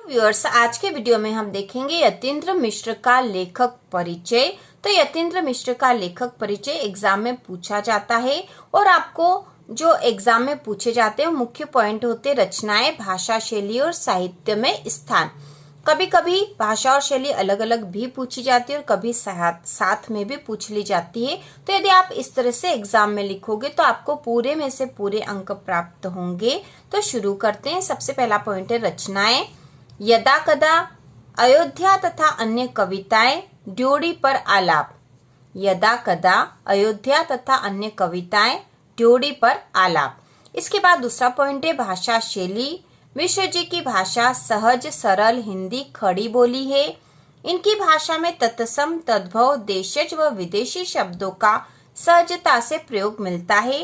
Viewers, आज के video में हम देखेंगे यतीन्द्र मिश्र का लेखक परिचय। तो यतीन्द्र मिश्र का लेखक परिचय एग्जाम में पूछा जाता है और आपको जो एग्जाम में पूछे जाते हैं मुख्य पॉइंट होते रचनाएं, भाषा, शैली और साहित्य में स्थान। कभी कभी भाषा और शैली अलग अलग भी पूछी जाती है और कभी साथ में भी पूछ ली जाती है। तो यदि आप इस तरह से एग्जाम में लिखोगे तो आपको पूरे में से पूरे अंक प्राप्त होंगे। तो शुरू करते हैं। सबसे पहला पॉइंट है रचनाएं। यदा कदा, अयोध्या तथा अन्य कविताएं, ड्योढ़ी पर आलाप। यदा कदा, अयोध्या तथा अन्य कविताएं, ड्योढ़ी पर आलाप। इसके बाद दूसरा पॉइंट है भाषा शैली। मिश्र जी की भाषा सहज सरल हिंदी खड़ी बोली है। इनकी भाषा में तत्सम, तद्भव, देशज व विदेशी शब्दों का सहजता से प्रयोग मिलता है।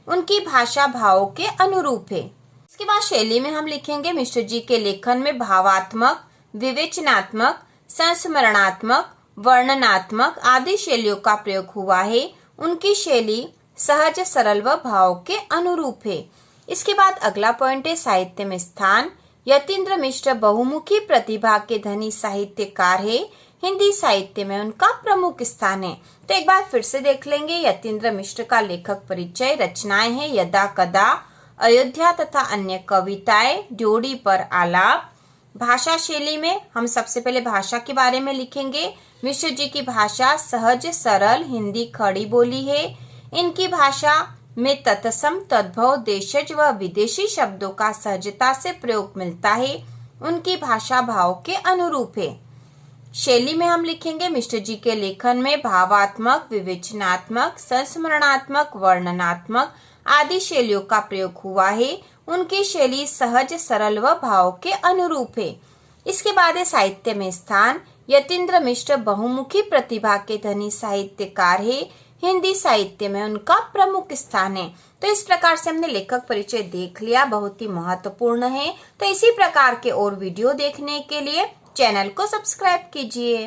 उनकी भाषा भावों के अनुरूप है। इसके बाद शैली में हम लिखेंगे मिश्र जी के लेखन में भावात्मक, विवेचनात्मक, संस्मरणात्मक, वर्णनात्मक आदि शैलियों का प्रयोग हुआ है। उनकी शैली सहज सरल व भाव के अनुरूप है। इसके बाद अगला पॉइंट है साहित्य में स्थान। यतीन्द्र मिश्र बहुमुखी प्रतिभा के धनी साहित्यकार है। हिंदी साहित्य में उनका प्रमुख स्थान है। तो एक बार फिर से देख लेंगे। यतीन्द्र मिश्र का लेखक परिचय। रचनाएं हैं यदा कदा, अयोध्या तथा अन्य कविताएं, ड्योढ़ी पर आलाप। भाषा शैली में हम सबसे पहले भाषा के बारे में लिखेंगे। मिश्र जी की भाषा सहज सरल हिंदी खड़ी बोली है। इनकी भाषा में तत्सम, तद्भव, देशज व विदेशी शब्दों का सहजता से प्रयोग मिलता है। उनकी भाषा भाव के अनुरूप है। शैली में हम लिखेंगे मिश्र जी के लेखन में भावात्मक, विवेचनात्मक, संस्मरणात्मक, वर्णनात्मक आदि शैलियों का प्रयोग हुआ है। उनकी शैली सहज सरल व भाव के अनुरूप है। इसके बाद है साहित्य में स्थान। यतीन्द्र मिश्र बहुमुखी प्रतिभा के धनी साहित्यकार है। हिंदी साहित्य में उनका प्रमुख स्थान है। तो इस प्रकार से हमने लेखक परिचय देख लिया, बहुत ही महत्वपूर्ण है। तो इसी प्रकार के और वीडियो देखने के लिए चैनल को सब्सक्राइब कीजिए।